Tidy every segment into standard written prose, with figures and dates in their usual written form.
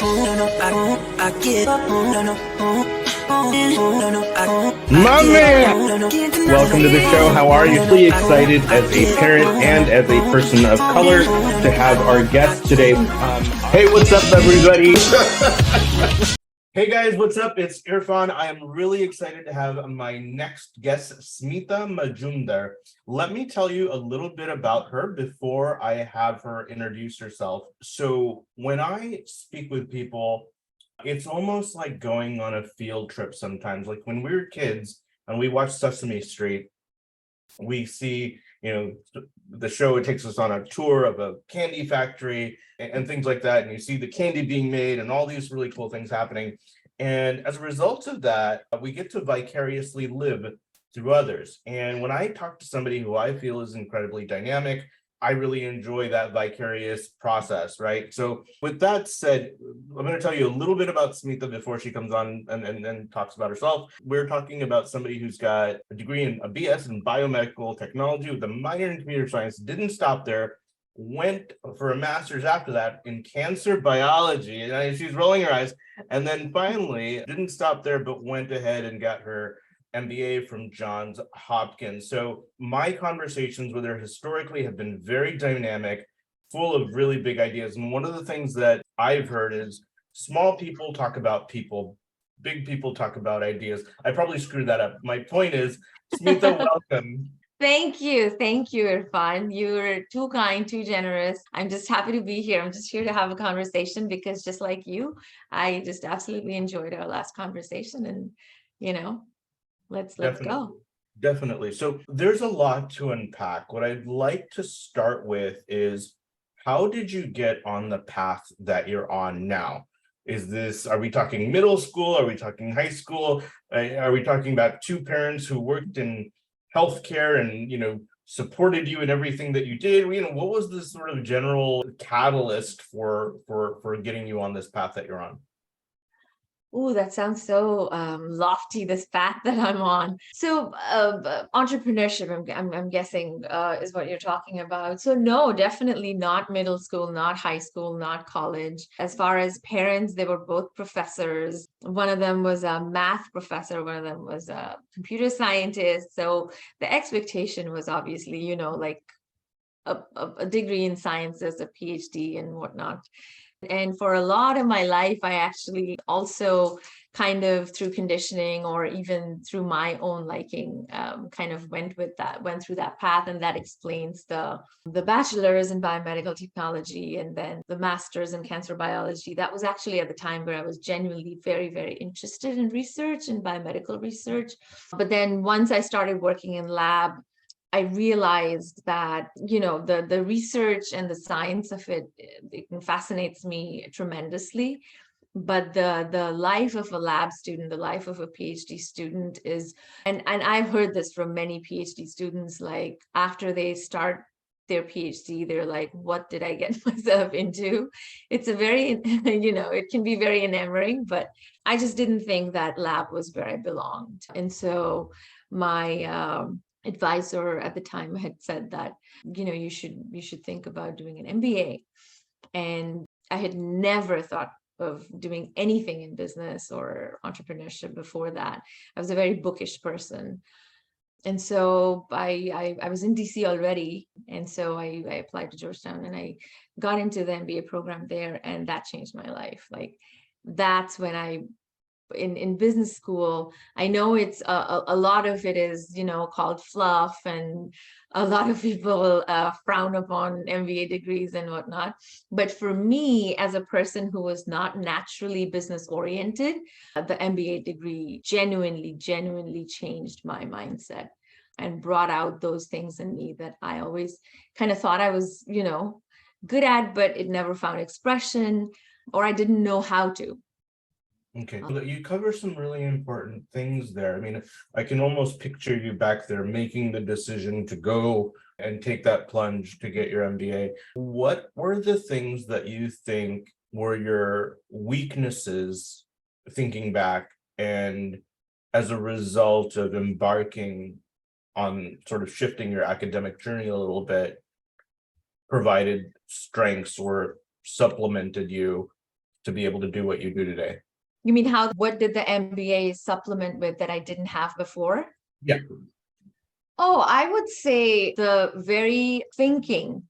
My man! Welcome to the show. How are you? Really excited as a parent and as a person of color to have our guest today. Hey, what's up, everybody? Hey guys, what's up? It's Irfan. I am really excited to have my next guest, Smita Majumder. Let me tell you a little bit about her before I have her introduce herself. So when I speak with people, it's almost like going on a field trip sometimes. Like when we were kids and we watched Sesame Street, we see, the show, it takes us on a tour of a candy factory and things like that. And you see the candy being made and all these really cool things happening. And as a result of that, we get to vicariously live through others. And when I talk to somebody who I feel is incredibly dynamic, I really enjoy that vicarious process, right? So with that said, I'm going to tell you a little bit about Smita before she comes on and talks about herself. We're talking about somebody who's got a degree in a BS in biomedical technology with a minor in computer science, didn't stop there, went for a master's after that in cancer biology, and she's rolling her eyes, and then finally didn't stop there, but went ahead and got her MBA from Johns Hopkins. So my conversations with her historically have been very dynamic, full of really big ideas. And one of the things that I've heard is small people talk about people, big people talk about ideas. I probably screwed that up. My point is, Smita, welcome. Thank you, Irfan. You're too kind, too generous. I'm just happy to be here. I'm just here to have a conversation because just like you, I just absolutely enjoyed our last conversation, and let's go. Definitely. So there's a lot to unpack. What I'd like to start with is, how did you get on the path that you're on now? Are we talking middle school? Are we talking high school? Are we talking about two parents who worked in healthcare and, supported you in everything that you did? What was the sort of general catalyst for getting you on this path that you're on? Oh, that sounds so lofty, this path that I'm on. So entrepreneurship, I'm guessing, is what you're talking about. So no, definitely not middle school, not high school, not college. As far as parents, they were both professors. One of them was a math professor. One of them was a computer scientist. So the expectation was obviously, like a degree in sciences, a PhD and whatnot. And for a lot of my life, I actually also kind of through conditioning or even through my own liking, kind of went through that path. And that explains the bachelor's in biomedical technology and then the master's in cancer biology. That was actually at the time where I was genuinely very, very interested in research and biomedical research. But then once I started working in lab, I realized that, the research and the science of it fascinates me tremendously. But the life of a lab student, the life of a PhD student is, and I've heard this from many PhD students, like after they start their PhD, they're like, what did I get myself into? It's a very, it can be very enamoring, but I just didn't think that lab was where I belonged. And so my advisor at the time had said that, you should think about doing an MBA. And I had never thought of doing anything in business or entrepreneurship before that. I was a very bookish person. And so I was in DC already. And so I applied to Georgetown and I got into the MBA program there, and that changed my life. Like that's when in business school, I know it's a lot of it is, called fluff, and a lot of people frown upon MBA degrees and whatnot. But for me, as a person who was not naturally business oriented, the MBA degree genuinely changed my mindset and brought out those things in me that I always kind of thought I was, good at, but it never found expression, or I didn't know how to. Okay, you cover some really important things there. I mean, I can almost picture you back there making the decision to go and take that plunge to get your MBA. What were the things that you think were your weaknesses thinking back, and as a result of embarking on sort of shifting your academic journey a little bit, provided strengths or supplemented you to be able to do what you do today? You mean what did the MBA supplement with that I didn't have before? Yeah. Oh, I would say the very thinking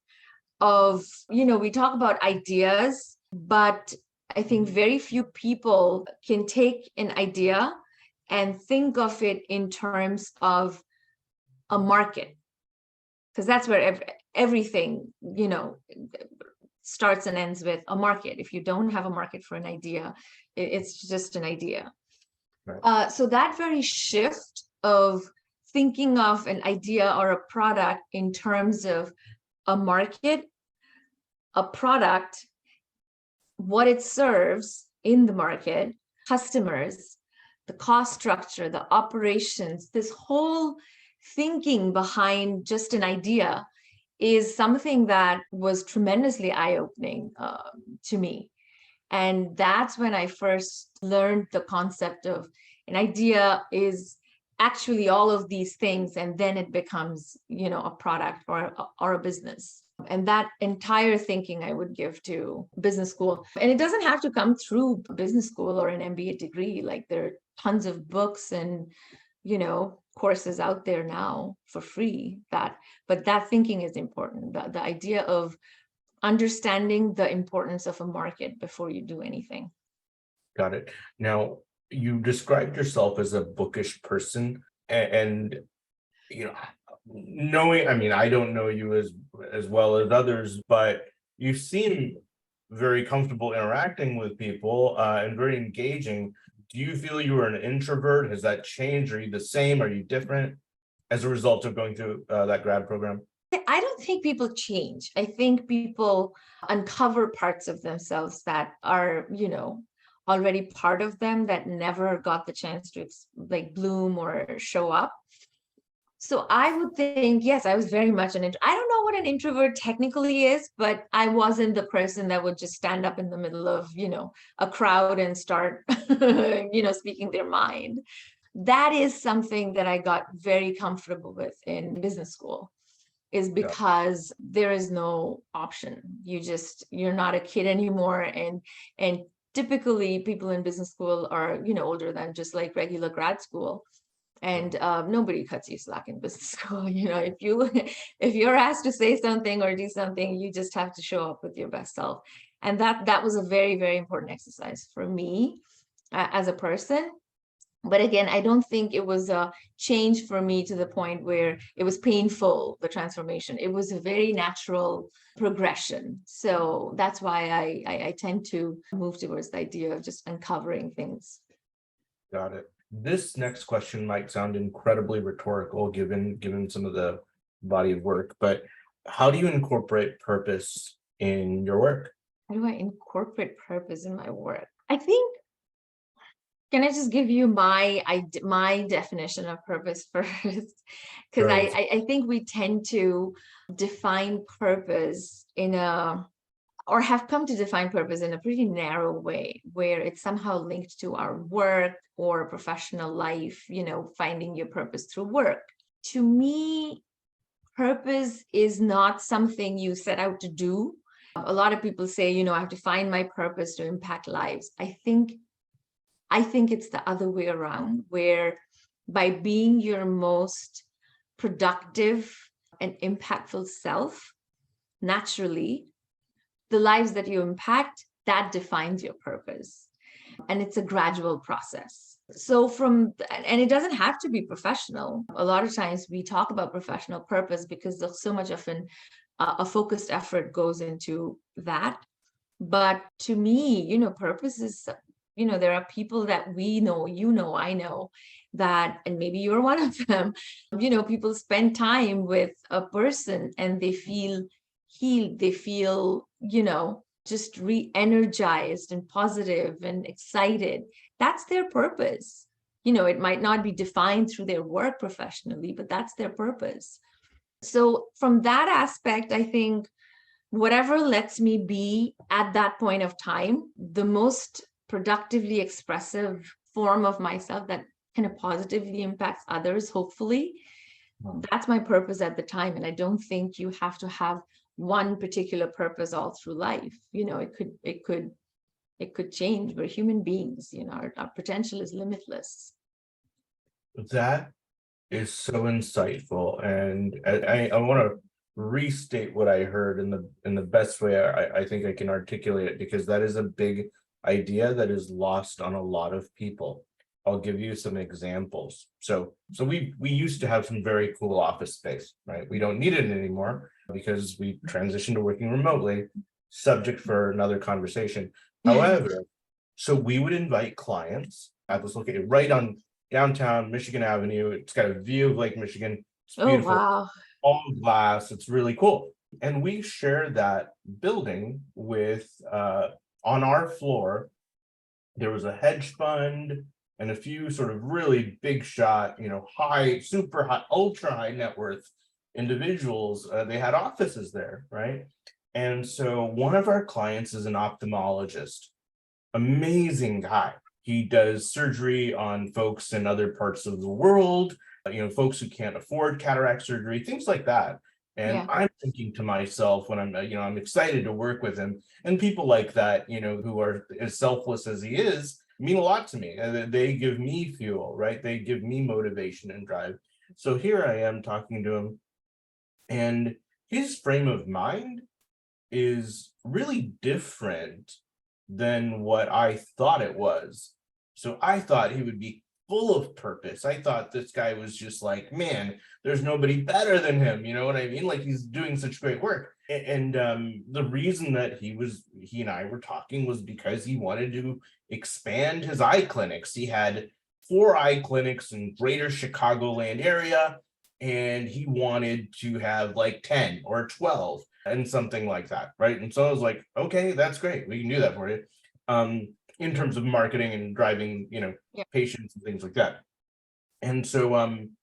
of, we talk about ideas, but I think very few people can take an idea and think of it in terms of a market, because that's where everything, starts and ends with a market. If you don't have a market for an idea, it's just an idea. Right. So that very shift of thinking of an idea or a product in terms of a market, a product, what it serves in the market, customers, the cost structure, the operations, this whole thinking behind just an idea is something that was tremendously eye-opening to me. And that's when I first learned the concept of an idea is actually all of these things, and then it becomes, a product or a business. And that entire thinking I would give to business school. And it doesn't have to come through business school or an MBA degree. Like there are tons of books and, courses out there now for free but that thinking is important. The idea of understanding the importance of a market before you do anything. Got it. Now, you described yourself as a bookish person, and knowing, I don't know you as well as others, but you seem very comfortable interacting with people and very engaging. Do you feel you were an introvert? Has that changed? Are you the same? Are you different as a result of going through that grad program? I don't think people change. I think people uncover parts of themselves that are, already part of them that never got the chance to bloom or show up. So I would think, yes, I was very much I don't know what an introvert technically is, but I wasn't the person that would just stand up in the middle of, a crowd and start, speaking their mind. That is something that I got very comfortable with in business school, is because there is no option. You're not a kid anymore. And typically people in business school are, older than just like regular grad school. And nobody cuts you slack in business school. If you're asked to say something or do something, you just have to show up with your best self. And that was a very, very important exercise for me as a person. But again, I don't think it was a change for me to the point where it was painful, the transformation. It was a very natural progression. So that's why I tend to move towards the idea of just uncovering things. Got it. This next question might sound incredibly rhetorical given some of the body of work, but how do you incorporate purpose in your work? How do I incorporate purpose in my work? I think, can I just give you my definition of purpose first? Because I think we tend to define purpose or have come to define purpose in a pretty narrow way, where it's somehow linked to our work or professional life, finding your purpose through work. To me, purpose is not something you set out to do. A lot of people say, I have to find my purpose to impact lives. I think it's the other way around, where by being your most productive and impactful self, naturally, the lives that you impact, that defines your purpose. And it's a gradual process. So and it doesn't have to be professional. A lot of times we talk about professional purpose because there's so much of a focused effort goes into that. But to me, purpose is, there are people that we know, I know that, and maybe you're one of them, people spend time with a person and they feel healed, they feel, just re-energized and positive and excited. That's their purpose. It might not be defined through their work professionally, but that's their purpose. So from that aspect, I think whatever lets me be at that point of time, the most productively expressive form of myself that kind of positively impacts others, hopefully, that's my purpose at the time. And I don't think you have to have one particular purpose all through life. It could it could change. We're human beings, our potential is limitless. That is so insightful, and I want to restate what I heard in the best way I think I can articulate it, because that is a big idea that is lost on a lot of people. I'll give you some examples. So we used to have some very cool office space, right? We don't need it anymore because we transitioned to working remotely. Subject for another conversation. However, so we would invite clients at this location right on downtown Michigan Avenue. It's got a view of Lake Michigan. It's Oh, beautiful, wow. all glass. It's really cool. And we share that building with on our floor, there was a hedge fund and a few sort of really big shot, high, super high, ultra high net worth individuals. They had offices there, right? And so one of our clients is an ophthalmologist, amazing guy. He does surgery on folks in other parts of the world, folks who can't afford cataract surgery, things like that. And Yeah. I'm thinking to myself when I'm excited to work with him, and people like that, who are as selfless as he is, mean a lot to me. They give me fuel, right? They give me motivation and drive. So here I am talking to him, and his frame of mind is really different than what I thought it was. So I thought he would be full of purpose. I thought this guy was just like, man, there's nobody better than him. You know what I mean? Like, he's doing such great work. And the reason that he and I were talking was because he wanted to expand his eye clinics. He had 4 eye clinics in greater Chicagoland area, and he wanted to have like 10 or 12 and something like that, right? And so I was like, okay, that's great. We can do that for you. In terms of marketing and driving, Yeah. patients and things like that. And so I'm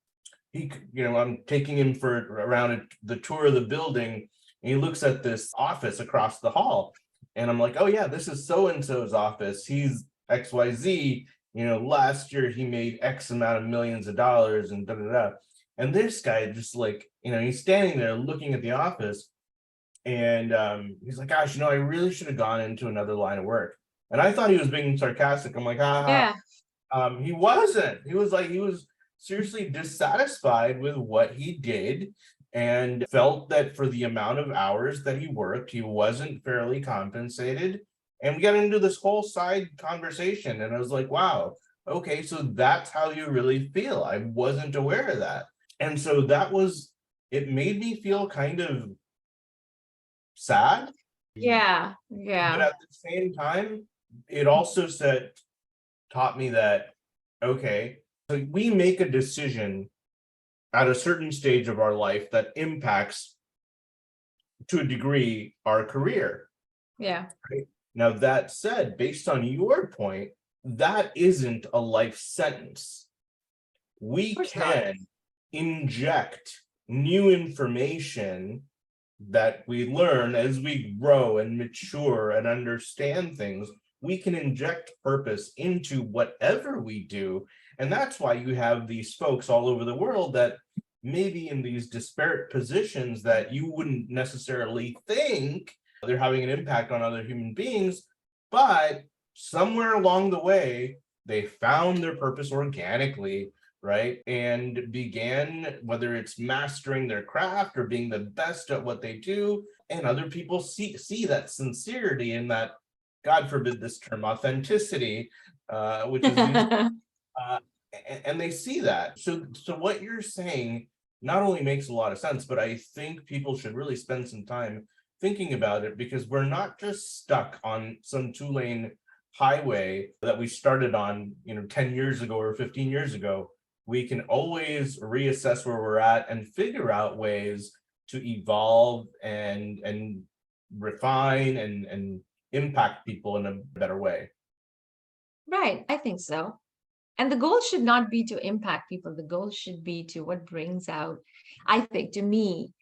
taking him for around the tour of the building, and he looks at this office across the hall, and I'm like, oh yeah, this is so and so's office. He's XYZ. Last year he made X amount of millions of dollars and da da da. And this guy just like, he's standing there looking at the office, and he's like, gosh, I really should have gone into another line of work. And I thought he was being sarcastic. I'm like, Yeah. he wasn't. He was seriously dissatisfied with what he did, and felt that for the amount of hours that he worked, he wasn't fairly compensated. And we got into this whole side conversation, and I was like, wow, okay, so that's how you really feel. I wasn't aware of that. And so it made me feel kind of sad. Yeah. But Yeah. at the same time, it also taught me that, okay, so we make a decision at a certain stage of our life that impacts, to a degree, our career. Yeah. Right? Now, that said, based on your point, that isn't a life sentence. We can inject new information that we learn as we grow and mature and understand things. We can inject purpose into whatever we do. And that's why you have these folks all over the world that maybe in these disparate positions that you wouldn't necessarily think they're having an impact on other human beings, but somewhere along the way, they found their purpose organically, right? And began, whether it's mastering their craft or being the best at what they do, and other people see that sincerity and that, God forbid this term, authenticity, which is used, and they see that. So what you're saying not only makes a lot of sense, but I think people should really spend some time thinking about it, because we're not just stuck on some 2-lane highway that we started on, 10 years ago or 15 years ago. We can always reassess where we're at and figure out ways to evolve and refine and impact people in a better way. Right. I think so. And the goal should not be to impact people. The goal should be to what brings out, I think, to me,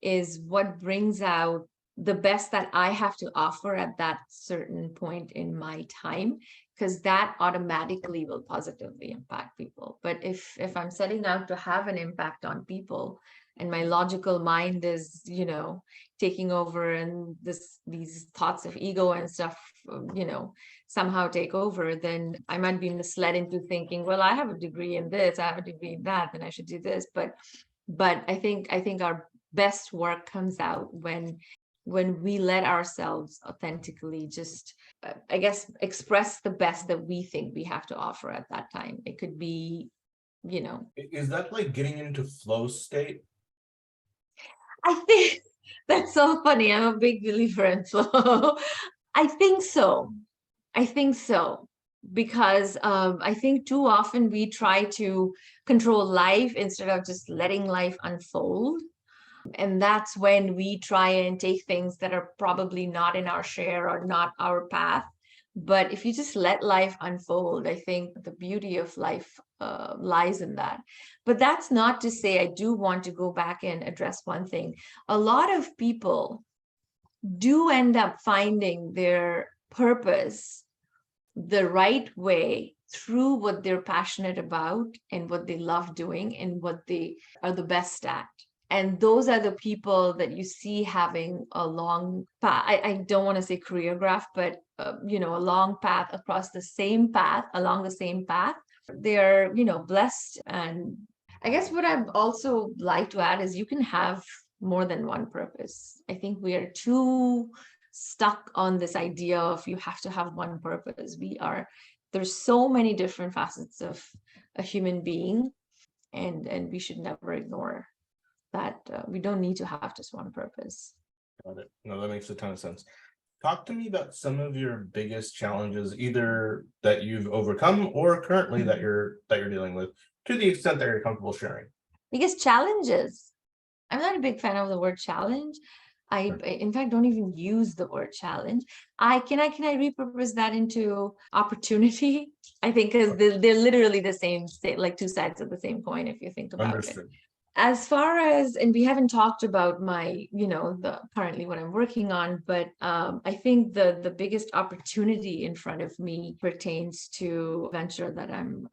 is what brings out the best that I have to offer at that certain point in my time, because that automatically will positively impact people. But if I'm setting out to have an impact on people, and my logical mind is, taking over, and these thoughts of ego and stuff, somehow take over, then I might be misled into thinking, well, I have a degree in this, I have a degree in that, then I should do this. But I think our best work comes out when we let ourselves authentically just, I guess, express the best that we think we have to offer at that time. It could be, Is that like getting into flow state? I think that's so funny. I'm a big believer in flow. I think so. Because I think too often we try to control life instead of just letting life unfold. And that's when we try and take things that are probably not in our share or not our path. But if you just let life unfold, I think the beauty of life lies in that. But that's not to say, I do want to go back and address one thing. A lot of people do end up finding their purpose the right way through what they're passionate about and what they love doing and what they are the best at. And those are the people that you see having a long path. I don't want to say career graph, but a long path along the same path. They're, blessed. And I guess what I'd also like to add is you can have more than one purpose. I think we are too stuck on this idea of you have to have one purpose. There's so many different facets of a human being, and we should never ignore that. We don't need to have just one purpose. Got it. No, that makes a ton of sense. Talk to me about some of your biggest challenges, either that you've overcome or currently that you're dealing with, to the extent that you're comfortable sharing. Biggest challenges. I'm not a big fan of the word challenge. I in fact don't even use the word challenge. Can I repurpose that into opportunity? I think because they're literally the same, like two sides of the same coin if you think about Understood. it. As far as, and we haven't talked about my, the currently what I'm working on, but I think the biggest opportunity in front of me pertains to a venture that I'm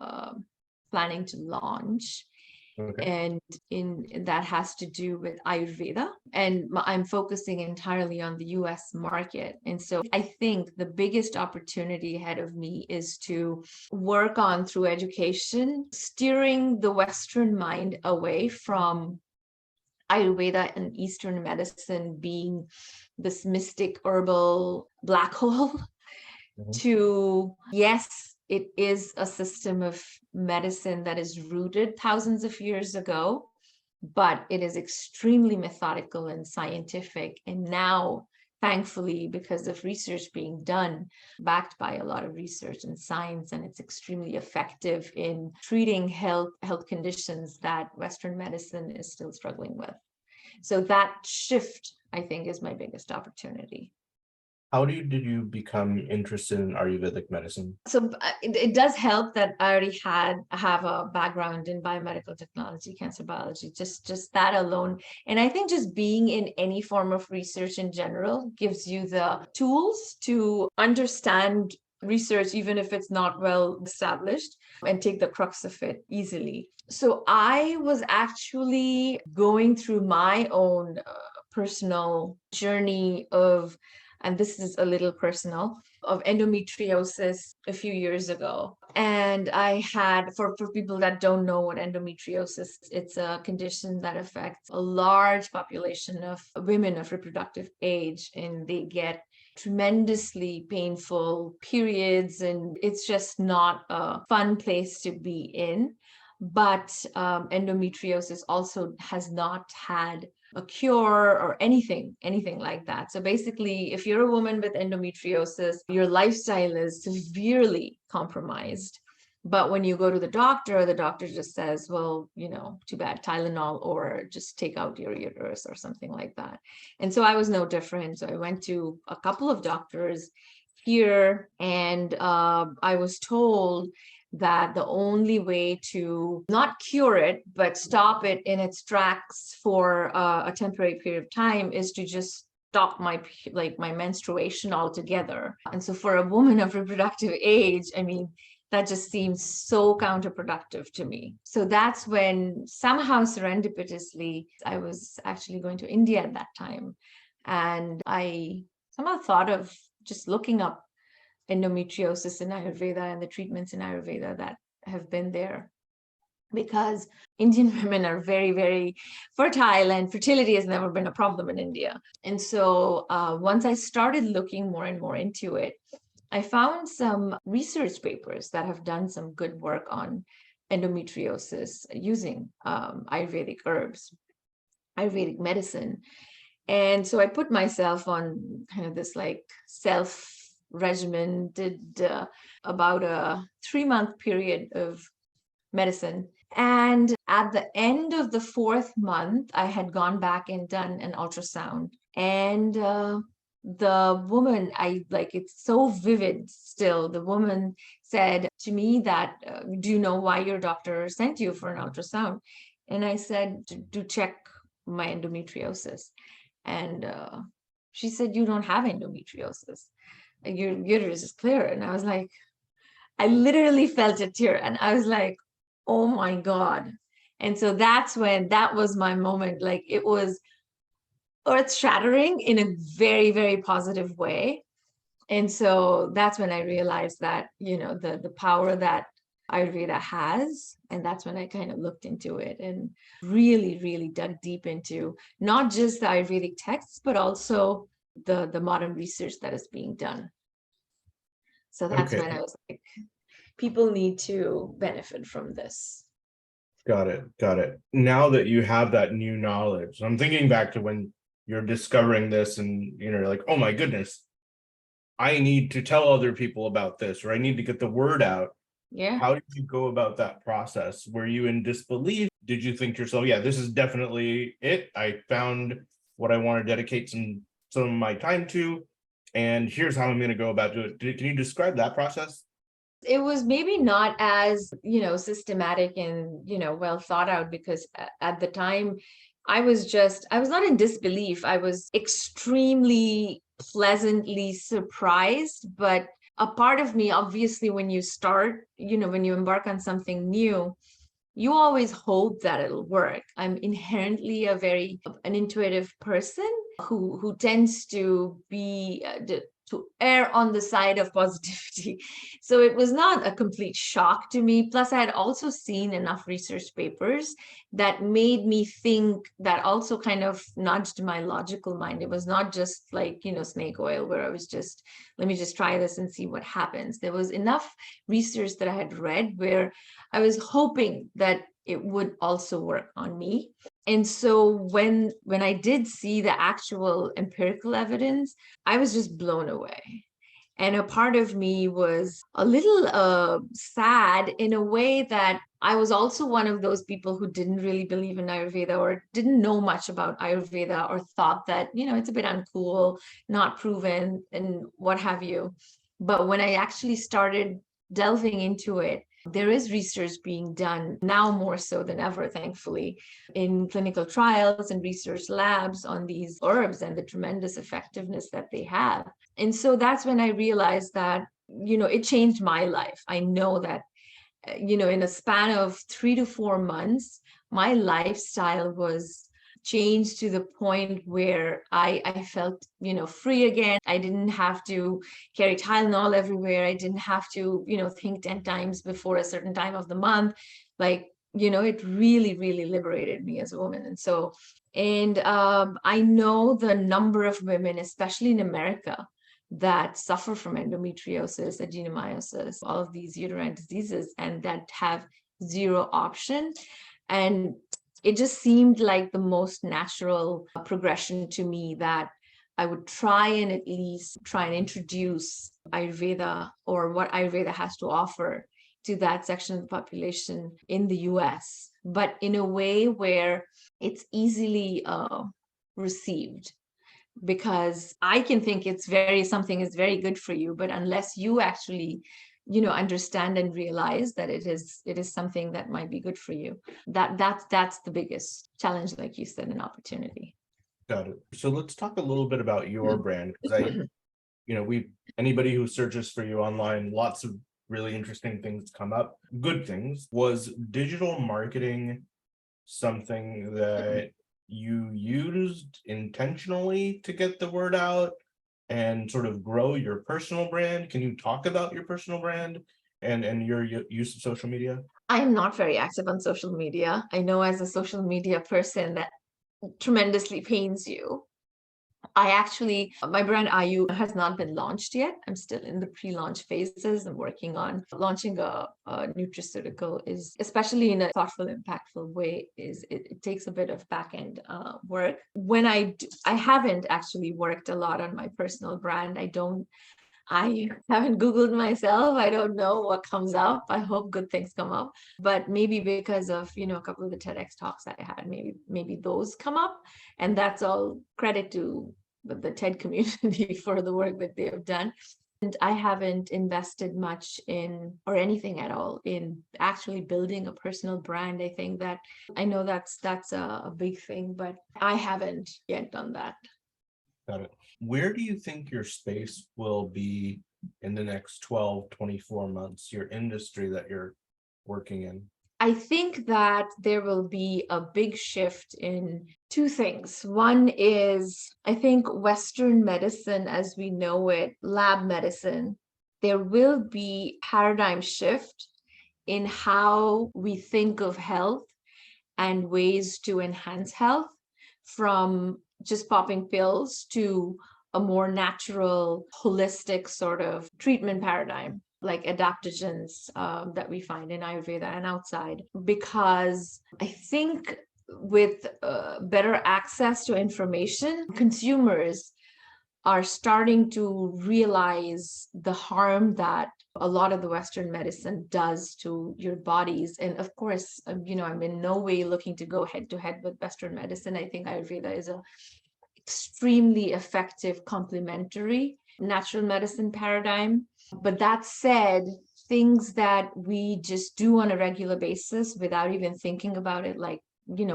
planning to launch. Okay. And that has to do with Ayurveda, and I'm focusing entirely on the US market. And so I think the biggest opportunity ahead of me is to work on, through education, steering the Western mind away from Ayurveda and Eastern medicine being this mystic herbal black hole to, yes, it is a system of medicine that is rooted thousands of years ago, but it is extremely methodical and scientific. And now, thankfully, because of research being done, backed by a lot of research and science, and it's extremely effective in treating health conditions that Western medicine is still struggling with. So that shift, I think, is my biggest opportunity. How did you become interested in Ayurvedic medicine? So it does help that I already have a background in biomedical technology, cancer biology, just that alone. And I think just being in any form of research in general gives you the tools to understand research, even if it's not well established, and take the crux of it easily. So I was actually going through my own personal journey of, and this is a little personal, of endometriosis a few years ago. And I had, for people that don't know what endometriosis, it's a condition that affects a large population of women of reproductive age, and they get tremendously painful periods, and it's just not a fun place to be in. But endometriosis also has not had a cure or anything like that. So basically, if you're a woman with endometriosis, your lifestyle is severely compromised. But when you go to the doctor just says, well, too bad, Tylenol, or just take out your uterus or something like that. And so I was no different. So I went to a couple of doctors here, and I was told that the only way to not cure it, but stop it in its tracks for a temporary period of time is to just stop my menstruation altogether. And so for a woman of reproductive age, I mean, that just seems so counterproductive to me. So that's when somehow serendipitously, I was actually going to India at that time. And I somehow thought of just looking up endometriosis in Ayurveda and the treatments in Ayurveda that have been there. Because Indian women are very, very fertile and fertility has never been a problem in India. And so once I started looking more and more into it, I found some research papers that have done some good work on endometriosis using Ayurvedic herbs, Ayurvedic medicine. And so I put myself on kind of this like self regimen, did about a 3-month period of medicine. And at the end of the 4th month, I had gone back and done an ultrasound. And the woman, it's so vivid still. The woman said to me that, do you know why your doctor sent you for an ultrasound? And I said, to check my endometriosis. And she said, you don't have endometriosis. Your uterus is clear. And I was like, I literally felt a tear. And I was like, oh my God. And so that's when that was my moment. Like it was earth shattering in a very, very positive way. And so that's when I realized that, the power that Ayurveda has. And that's when I kind of looked into it and really, really dug deep into not just the Ayurvedic texts, but also the modern research that is being done. So that's when I was like, people need to benefit from this. Got it. Now that you have that new knowledge, I'm thinking back to when you're discovering this and you're like, oh my goodness, I need to tell other people about this, or I need to get the word out. Yeah. How did you go about that process? Were you in disbelief? Did you think to yourself, yeah, this is definitely it. I found what I want to dedicate some of my time to, and here's how I'm going to go about doing it. Can you describe that process? It was maybe not as, systematic and, well thought out, because at the time I was not in disbelief. I was extremely pleasantly surprised. But a part of me, obviously, when you start, when you embark on something new, you always hope that it'll work. I'm inherently an intuitive person who tends to be to err on the side of positivity. So it was not a complete shock to me. Plus, I had also seen enough research papers that made me think, that also kind of nudged my logical mind. It was not just like, snake oil, where I was just, let me just try this and see what happens. There was enough research that I had read where I was hoping that it would also work on me. And so when I did see the actual empirical evidence, I was just blown away. And a part of me was a little sad in a way that I was also one of those people who didn't really believe in Ayurveda, or didn't know much about Ayurveda, or thought that, it's a bit uncool, not proven, and what have you. But when I actually started delving into it, there is research being done now, more so than ever, thankfully, in clinical trials and research labs on these herbs and the tremendous effectiveness that they have. And so that's when I realized that, it changed my life. I know that, in a span of 3 to 4 months, my lifestyle was changed to the point where I felt, free again. I didn't have to carry Tylenol everywhere. I didn't have to, think 10 times before a certain time of the month. Like, it really, really liberated me as a woman. And so, I know the number of women, especially in America, that suffer from endometriosis, adenomyosis, all of these uterine diseases, and that have zero option. And it just seemed like the most natural progression to me, that I would try and at least try and introduce Ayurveda, or what Ayurveda has to offer, to that section of the population in the US, but in a way where it's easily received. Because I can think something is very good for you, but unless you actually understand and realize that it is something that might be good for you, that's the biggest challenge, like you said, an opportunity. Got it. So let's talk a little bit about your brand, because anybody who searches for you online, lots of really interesting things come up, good things. Was digital marketing something that you used intentionally to get the word out and sort of grow your personal brand? Can you talk about your personal brand and your use of social media? I'm not very active on social media. I know as a social media person that tremendously pains you. My brand IU has not been launched yet. I'm still in the pre-launch phases. I'm working on launching a nutraceutical, is especially in a thoughtful, impactful way, it takes a bit of back-end work. I haven't actually worked a lot on my personal brand. I haven't Googled myself. I don't know what comes up. I hope good things come up. But maybe because of, a couple of the TEDx talks I had, maybe those come up. And that's all credit to the TED community for the work that they have done. And I haven't invested much in, or anything at all, in actually building a personal brand. I know that's a big thing, but I haven't yet done that. Got it. Where do you think your space will be in the next 12, 24 months, your industry that you're working in? I think that there will be a big shift in two things. One is, I think Western medicine as we know it, lab medicine, there will be paradigm shift in how we think of health and ways to enhance health, from just popping pills to a more natural, holistic sort of treatment paradigm, like adaptogens that we find in Ayurveda and outside. Because I think with better access to information, consumers are starting to realize the harm that a lot of the Western medicine does to your bodies. And of course, I'm in no way looking to go head to head with Western medicine. I think Ayurveda is a extremely effective complementary natural medicine paradigm. But that said, things that we just do on a regular basis without even thinking about it, like,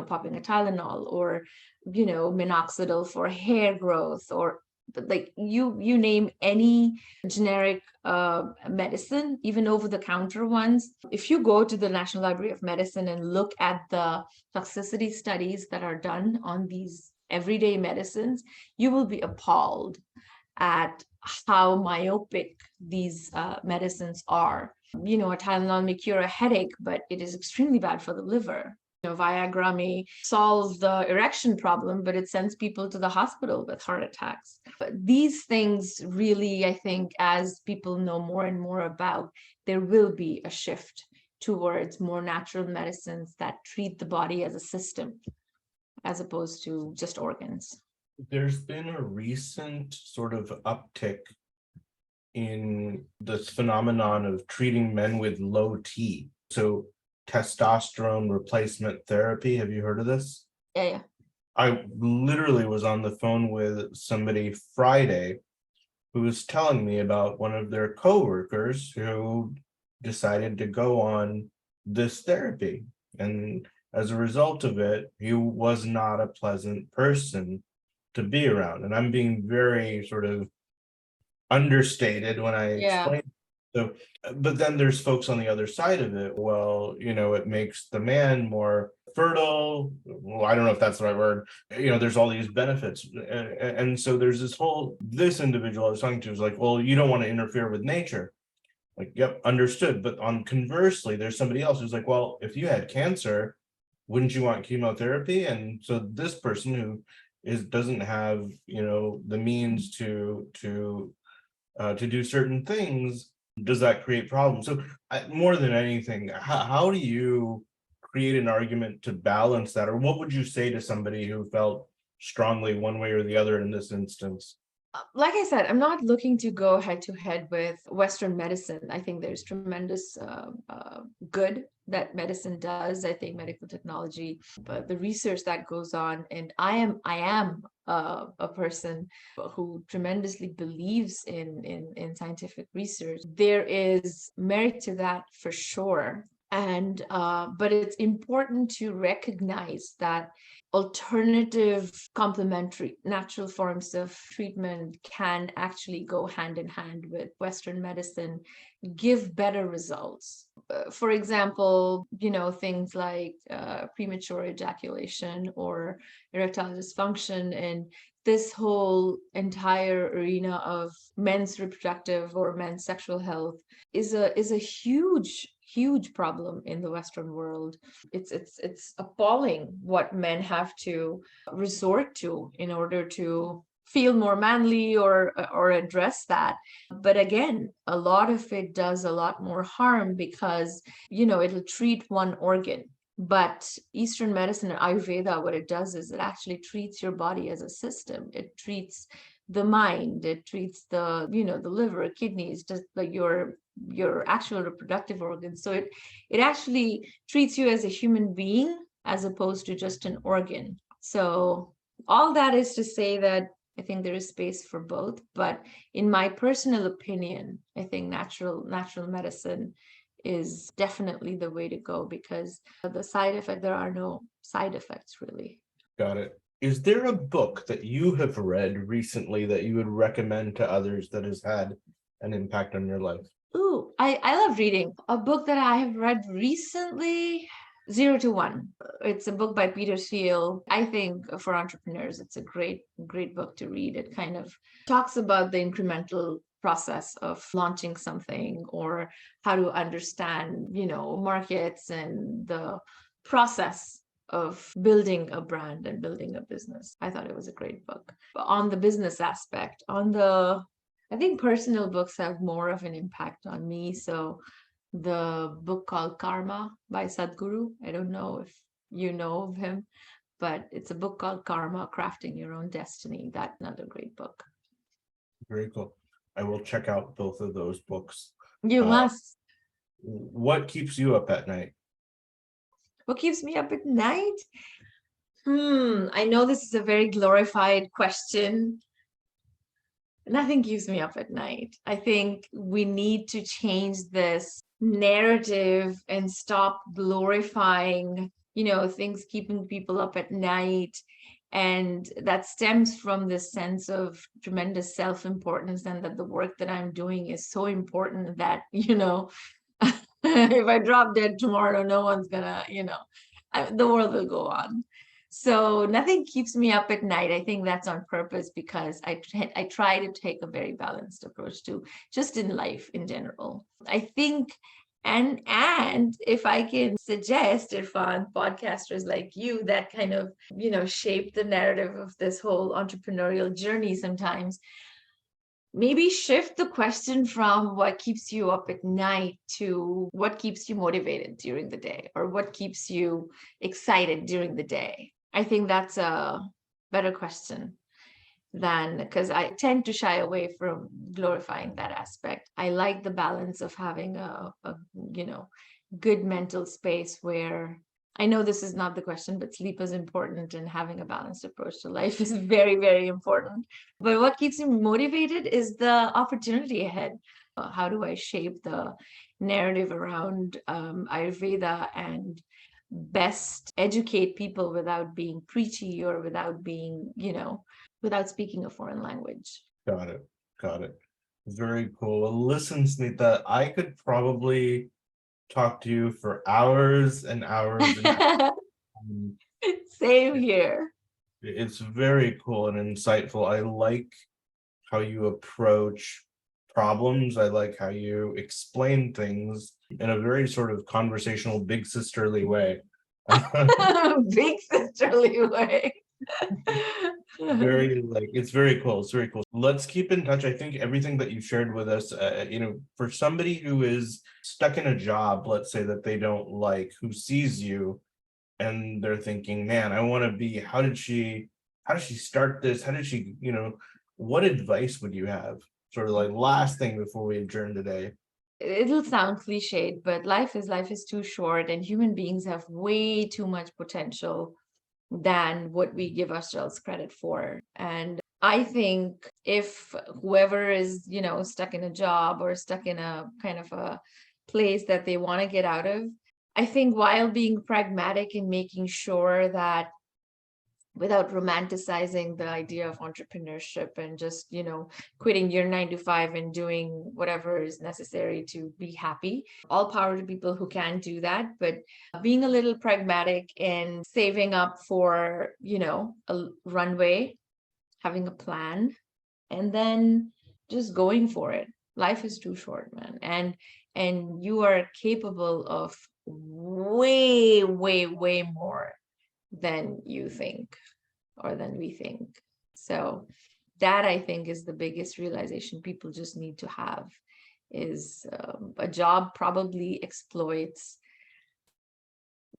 popping a Tylenol or, minoxidil for hair growth, or like you name any generic medicine, even over the counter ones. If you go to the National Library of Medicine and look at the toxicity studies that are done on these everyday medicines, you will be appalled at how myopic these medicines are. A Tylenol may cure a headache, but it is extremely bad for the liver. Viagra may solve the erection problem, but it sends people to the hospital with heart attacks. But these things really, I think, as people know more and more about, there will be a shift towards more natural medicines that treat the body as a system, as opposed to just organs. There's been a recent sort of uptick in this phenomenon of treating men with low T. So testosterone replacement therapy. Have you heard of this? Yeah. I literally was on the phone with somebody Friday who was telling me about one of their coworkers who decided to go on this therapy. And as a result of it, he was not a pleasant person to be around. And I'm being very sort of understated when I explain. So, but then there's folks on the other side of it. Well, it makes the man more fertile. Well, I don't know if that's the right word. There's all these benefits. And so there's this individual I was talking to was like, well, you don't want to interfere with nature. Like, yep, understood. But conversely, there's somebody else who's like, well, if you had cancer, wouldn't you want chemotherapy? And so this person who doesn't have, the means to do certain things, does that create problems? So more than anything, how do you create an argument to balance that? Or what would you say to somebody who felt strongly one way or the other in this instance? Like I said, I'm not looking to go head to head with Western medicine. I think there's tremendous good that medicine does. I think medical technology, but the research that goes on, and I am a person who tremendously believes in scientific research. There is merit to that for sure. And but it's important to recognize that alternative complementary natural forms of treatment can actually go hand in hand with Western medicine, give better results. For example, things like premature ejaculation or erectile dysfunction, and this whole entire arena of men's reproductive or men's sexual health is a huge problem in the Western world. It's appalling what men have to resort to in order to feel more manly or address that. But again, a lot of it does a lot more harm because it'll treat one organ. But Eastern medicine and Ayurveda, what it does is it actually treats your body as a system. It treats the mind, it treats the liver, kidneys, just like your actual reproductive organs. So it actually treats you as a human being as opposed to just an organ. So all that is to say that I think there is space for both, but in my personal opinion, I think natural medicine is definitely the way to go, because there are no side effects really. Got it. Is there a book that you have read recently that you would recommend to others that has had an impact on your life? Ooh, I love reading. A book that I have read recently, 0 to 1. It's a book by Peter Thiel. I think for entrepreneurs, it's a great book to read. It kind of talks about the incremental process of launching something, or how to understand, markets and the process of building a brand and building a business. I thought it was a great book. But on the business aspect, I think personal books have more of an impact on me. So the book called Karma by Sadhguru, I don't know if you know of him, but it's a book called Karma, Crafting Your Own Destiny. That's another great book. Very cool. I will check out both of those books. You must. What keeps you up at night? What keeps me up at night? I know this is a very glorified question. Nothing keeps me up at night. I think we need to change this narrative and stop glorifying, things keeping people up at night. And that stems from this sense of tremendous self-importance, and that the work that I'm doing is so important that, if I drop dead tomorrow, no one's gonna, the world will go on. So nothing keeps me up at night. I think that's on purpose, because I try to take a very balanced approach to just in life in general. I think, and if I can suggest, Irfan, podcasters like you that kind of, shape the narrative of this whole entrepreneurial journey sometimes, maybe shift the question from what keeps you up at night to what keeps you motivated during the day, or what keeps you excited during the day. I think that's a better question because I tend to shy away from glorifying that aspect. I like the balance of having a good mental space where, I know this is not the question, but sleep is important, and having a balanced approach to life is very, very important. But what keeps me motivated is the opportunity ahead. How do I shape the narrative around Ayurveda and best educate people without being preachy or without being, without speaking a foreign language? Got it. Very cool. Well, listen, Smita, I could probably talk to you for hours and hours and hours. Same here. It's very cool and insightful. I like how you approach problems. I like how you explain things in a very sort of conversational, big sisterly way. Big sisterly way. It's very cool. It's very cool. Let's keep in touch. I think everything that you shared with us, for somebody who is stuck in a job, let's say, that they don't like, who sees you and they're thinking, man, I want to be, how did she start this? How did she, what advice would you have? Sort of like last thing before we adjourn today. It'll sound cliched, but life is too short, and human beings have way too much potential than what we give ourselves credit for. And I think if whoever is, stuck in a job or stuck in a kind of a place that they want to get out of, I think while being pragmatic and making sure that without romanticizing the idea of entrepreneurship and just, quitting your 9 to 5 and doing whatever is necessary to be happy. All power to people who can do that, but being a little pragmatic and saving up for, a runway, having a plan, and then just going for it. Life is too short, man. And you are capable of way, way, way more than you think or than we think. So that, I think, is the biggest realization people just need to have is a job probably exploits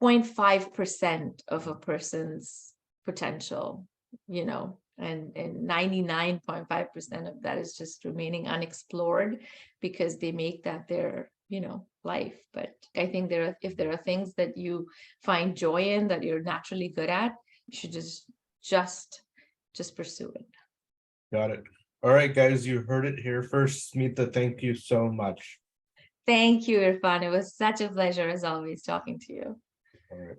0.5% of a person's potential, and 99.5% of that is just remaining unexplored because they make that their life. But I think if there are things that you find joy in, that you're naturally good at, you should just pursue it. Got it. All right, guys, you heard it here first. Smita, thank you so much. Thank you, Irfan. It was such a pleasure as always talking to you. All right.